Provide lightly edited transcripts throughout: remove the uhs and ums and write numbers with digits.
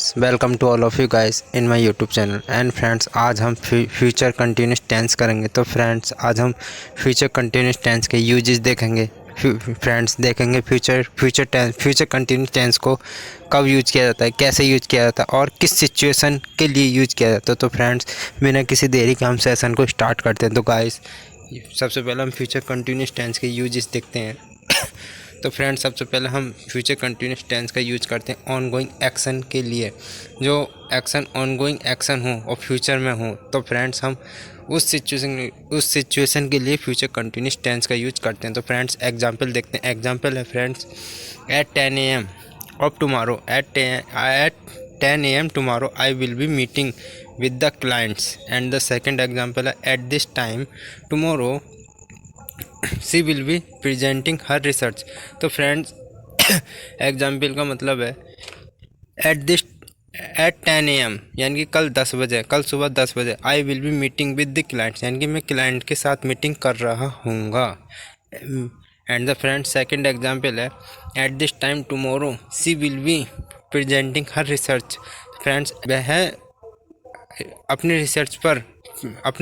Friends, welcome to all of you guys in my YouTube channel. And friends, आज हम future continuous tense करेंगे। तो friends, आज हम फ्यूचर कंटिन्यूस टेंस के यूजेस देखेंगे। फ्रेंड्स देखेंगे फ्यूचर कंटिन्यूस टेंस को कब यूज किया जाता है, कैसे यूज किया जाता है और किस सिचुएशन के लिए यूज किया जाता है। तो फ्रेंड्स, बिना किसी देरी के हम सेशन को स्टार्ट करते हैं। तो गाइस, सबसे पहले हम फ्यूचर कंटिन्यूस टेंस के यूजेस देखते हैं। तो फ्रेंड्स, सबसे पहले हम फ्यूचर कंटिन्यूस टेंस का यूज करते हैं ऑन गोइंग एक्शन के लिए। जो एक्शन ऑन गोइंग एक्शन हो और फ्यूचर में हो, तो फ्रेंड्स हम उस सिचुएशन के लिए फ्यूचर कंटिन्यूस टेंस का यूज करते हैं। तो फ्रेंड्स, एग्जांपल देखते हैं। एग्जांपल है friends, at 10 AM of tomorrow, at 10 AM tomorrow I will be meeting with the clients। and the second example है, at this time tomorrow she will be presenting her research। तो friends, example का मतलब है eight 10 AM यानी कि कल 10 बजे, कल सुबह 10 बजे I will be meeting with the clients यानी कि मैं क्लाइंट के साथ मीटिंग कर रहा हूँगा। And the friends, second example है, at this time tomorrow she will be presenting her research. Friends, वह अपनी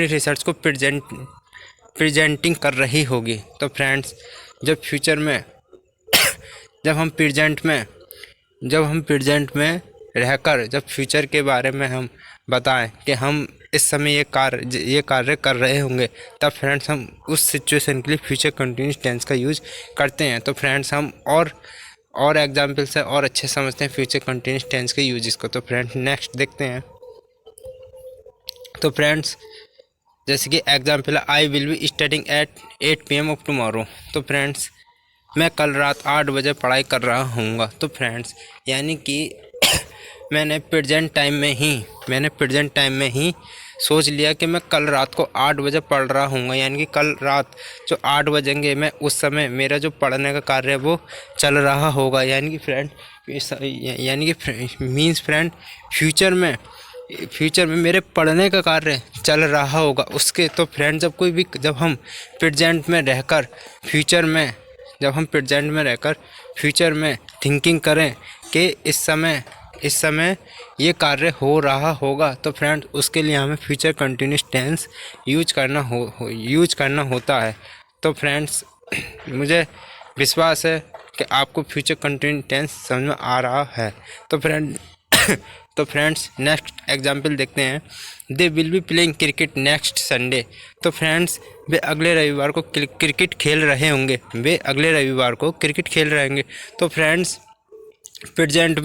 रिसर्च को प्रेजेंटिंग कर रही होगी। तो फ्रेंड्स, जब फ्यूचर में जब हम प्रेजेंट में रहकर जब फ्यूचर के बारे में हम बताएं कि हम इस समय ये कार्य कर रहे होंगे, तब फ्रेंड्स हम उस सिचुएशन के लिए फ्यूचर कंटिन्यूस टेंस का यूज करते हैं। तो फ्रेंड्स, हम और एग्जाम्पल से और अच्छे समझते हैं फ्यूचर कंटिन्यूस टेंस के यूजेस को। तो फ्रेंड्स, नेक्स्ट देखते हैं। तो फ्रेंड्स, जैसे कि एग्जाम्पल है, I will be studying at 8 PM of tomorrow. तो फ्रेंड्स, मैं कल रात 8 बजे पढ़ाई कर रहा हूँगा। तो फ्रेंड्स, यानी कि मैंने प्रेजेंट टाइम में ही सोच लिया कि मैं कल रात को 8 बजे पढ़ रहा हूँगा। यानी कि कल रात जो 8 बजेंगे, मैं उस समय मेरा जो पढ़ने का कार्य है वो चल रहा होगा। यानी कि फ्रेंड मीन्स फ्रेंड, फ्यूचर में मेरे पढ़ने का कार्य चल रहा होगा उसके। तो फ्रेंड, जब हम प्रेजेंट में रहकर फ्यूचर में थिंकिंग करें कि इस समय ये कार्य हो रहा होगा, तो फ्रेंड उसके लिए हमें फ्यूचर कंटिन्यूस टेंस यूज करना होता है। तो फ्रेंड्स, मुझे विश्वास है कि आपको फ्यूचर कंटिन्यूस टेंस समझ में आ रहा है। तो फ्रेंड्स, नेक्स्ट एग्जाम्पल देखते हैं। They will be playing cricket next Sunday. तो फ्रेंड्स, वे अगले रविवार को क्रिकेट खेल रहे होंगे। तो फ्रेंड्स, प्रेजेंट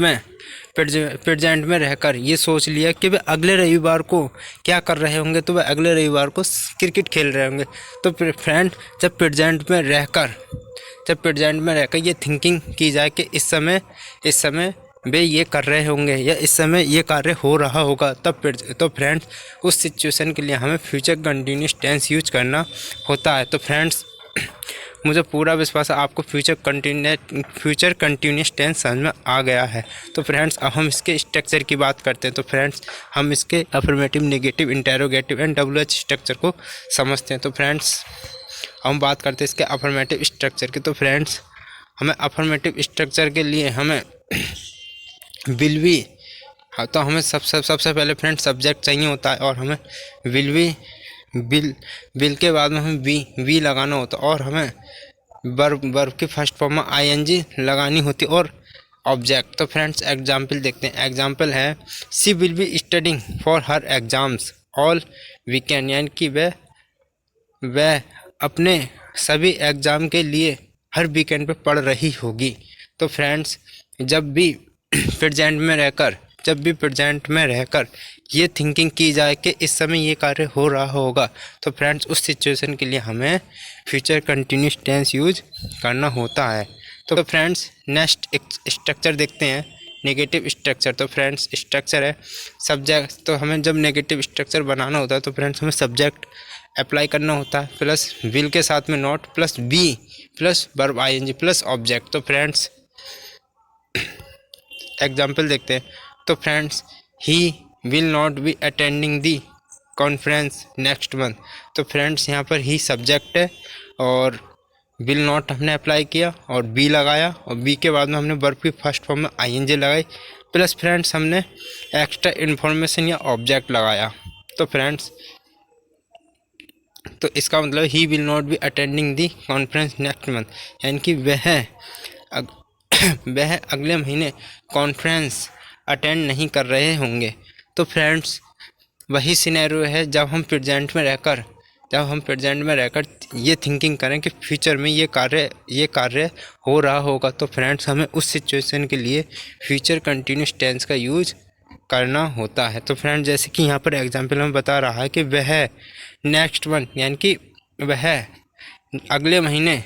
में रहकर ये सोच लिया कि वे अगले रविवार को क्या कर रहे होंगे, तो वे अगले रविवार को क्रिकेट खेल रहे होंगे। तो फ्रेंड, जब प्रेजेंट में रहकर ये थिंकिंग की जाए कि इस समय वे ये कर रहे होंगे या इस समय ये कार्य हो रहा होगा, तो फ्रेंड्स उस सिचुएशन के लिए हमें फ्यूचर कंटिन्यूस टेंस यूज करना होता है। तो फ्रेंड्स, मुझे पूरा विश्वास है आपको फ्यूचर कंटिन्यूस टेंस समझ में आ गया है। तो फ्रेंड्स, अब हम इसके स्ट्रक्चर की बात करते हैं। तो फ्रेंड्स, हम इसके affirmative, negative, interrogative and WH structure को समझते हैं। तो फ्रेंड्स, हम बात करते हैं इसके अफर्मेटिव स्ट्रक्चर की। तो फ्रेंड्स, हमें अफर्मेटिव स्ट्रक्चर के लिए हमें विल बी, तो हमें सबसे पहले फ्रेंड सब्जेक्ट चाहिए होता है और हमें विल के बाद में हमें वी लगाना होता है और हमें वर्ब की फर्स्ट फॉर्म में ING लगानी होती है और ऑब्जेक्ट। तो फ्रेंड्स, एग्जाम्पल देखते हैं। एग्जाम्पल है, she will be studying for her exams all weekend. यानी कि वह अपने सभी एग्ज़ाम के लिए हर वीकेंड पे पढ़ रही होगी। तो फ्रेंड्स, जब भी प्रेजेंट में रहकर ये थिंकिंग की जाए कि इस समय ये कार्य हो रहा होगा, तो फ्रेंड्स उस सिचुएशन के लिए हमें फ्यूचर कंटिन्यूस टेंस यूज करना होता है। तो फ्रेंड्स, नेक्स्ट स्ट्रक्चर देखते हैं, नेगेटिव स्ट्रक्चर। तो फ्रेंड्स, स्ट्रक्चर है सब्जेक्ट। तो हमें जब नेगेटिव स्ट्रक्चर बनाना होता है, तो फ्रेंड्स हमें सब्जेक्ट अप्लाई करना होता है प्लस विल के साथ में not plus be plus verb ING plus object. तो फ्रेंड्स, एग्जाम्पल देखते हैं। तो friends, he will not be attending the conference next month. तो फ्रेंड्स, यहाँ पर ही सब्जेक्ट है और विल नॉट हमने अप्लाई किया और बी लगाया और बी के बाद में हमने वर्ब की फर्स्ट फॉर्म में ING लगाई प्लस फ्रेंड्स हमने एक्स्ट्रा इन्फॉर्मेशन या ऑब्जेक्ट लगाया। तो फ्रेंड्स तो इसका मतलब ही will not be attending the conference next month, यानी कि वह अगले महीने कॉन्फ्रेंस अटेंड नहीं कर रहे होंगे। तो फ्रेंड्स वही सिनेरियो है जब हम प्रेजेंट में रहकर ये थिंकिंग करें कि फ्यूचर में ये कार्य हो रहा होगा। तो फ्रेंड्स हमें उस सिचुएशन के लिए फ्यूचर कंटिन्यूस टेंस का यूज करना होता है। तो फ्रेंड्स जैसे कि यहाँ पर एग्जांपल में बता रहा है कि वह नेक्स्ट मंथ, यानी कि वह अगले महीने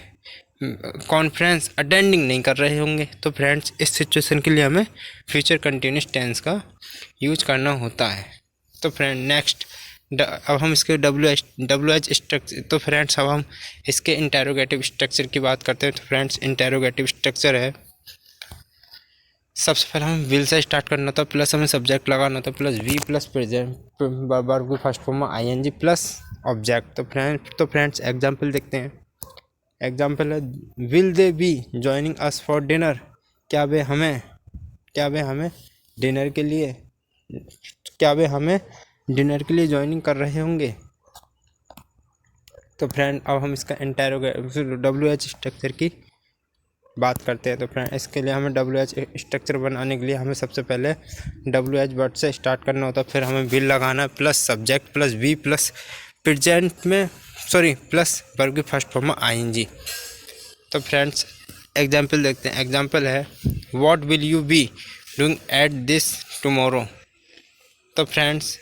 कॉन्फ्रेंस अटेंडिंग नहीं कर रहे होंगे। तो फ्रेंड्स इस सिचुएशन के लिए हमें फ्यूचर कंटिन्यूस टेंस का यूज करना होता है। तो फ्रेंड नेक्स्ट अब हम इसके WH स्ट्रक्चर, तो फ्रेंड्स अब हम इसके इंटेरोगेटिव स्ट्रक्चर की बात करते हैं। तो फ्रेंड्स इंटेरोगेटिव स्ट्रक्चर है, सबसे पहले हम विल से स्टार्ट करना था, प्लस हमें सब्जेक्ट लगाना था, plus be plus present verb की फर्स्ट फॉर्म में ING प्लस ऑब्जेक्ट। तो फ्रेंड्स एग्जांपल देखते हैं। एग्जांपल है will they be joining us for dinner, क्या वे हमें डिनर के लिए ज्वाइनिंग कर रहे होंगे। तो फ्रेंड अब हम इसका WH स्ट्रक्चर की बात करते हैं। तो फ्रेंड इसके लिए हमें WH स्ट्रक्चर बनाने के लिए हमें सबसे पहले WH वर्ड से स्टार्ट करना होता है, फिर हमें विल लगाना plus subject plus be plus plus verb की फर्स्ट फॉर्म में ING। तो फ्रेंड्स एग्जाम्पल देखते हैं। एग्जाम्पल है what will you be doing at this tomorrow. तो फ्रेंड्स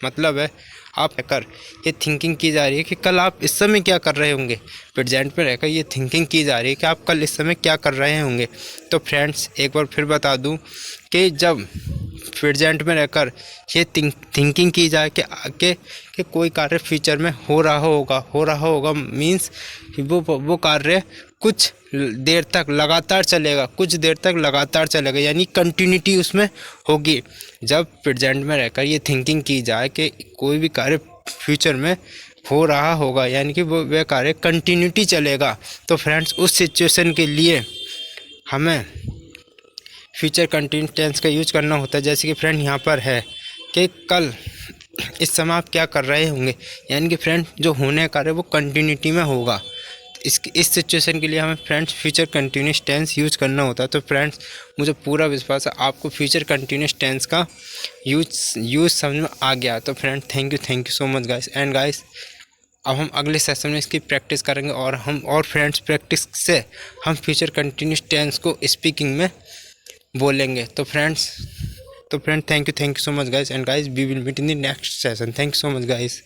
मतलब है आप रहकर ये थिंकिंग की जा रही है कि कल आप इस समय क्या कर रहे होंगे। प्रेजेंट में रहकर ये थिंकिंग की जा रही है कि आप कल इस समय क्या कर रहे होंगे। तो फ्रेंड्स एक बार फिर बता दूं कि जब प्रेजेंट में रहकर ये थिंकिंग की जाए कि कोई कार्य फ्यूचर में हो रहा होगा मीन्स वो कार्य कुछ देर तक लगातार चलेगा, यानी कंटिन्यूटी उसमें होगी। जब प्रेजेंट में रहकर ये थिंकिंग की जाए कि कोई भी कार्य फ्यूचर में हो रहा होगा, यानी कि वह कार्य कंटिन्यूटी चलेगा। तो फ्रेंड्स उस सिचुएशन के लिए हमें फ्यूचर कंटिन्यूस टेंस का यूज करना होता है। जैसे कि फ्रेंड यहाँ पर है कि कल इस समय आप क्या कर रहे होंगे, यानी कि फ्रेंड जो होने का कार्य वो कंटिन्यूटी में होगा। इस सिचुएशन के लिए हमें friends future continuous tense use करना होता है। तो फ्रेंड्स मुझे पूरा विश्वास है आपको फ्यूचर कंटिन्यूस टेंस का यूज समझ में आ गया। तो friend thank you so much guys. And guys अब हम अगले सेशन में इसकी प्रैक्टिस करेंगे और फ्रेंड्स प्रैक्टिस से हम फ्यूचर कंटिन्यूस टेंस को स्पीकिंग में बोलेंगे। तो friends thank you so much guys. And guys we will meet in the next session. Thank you so much guys.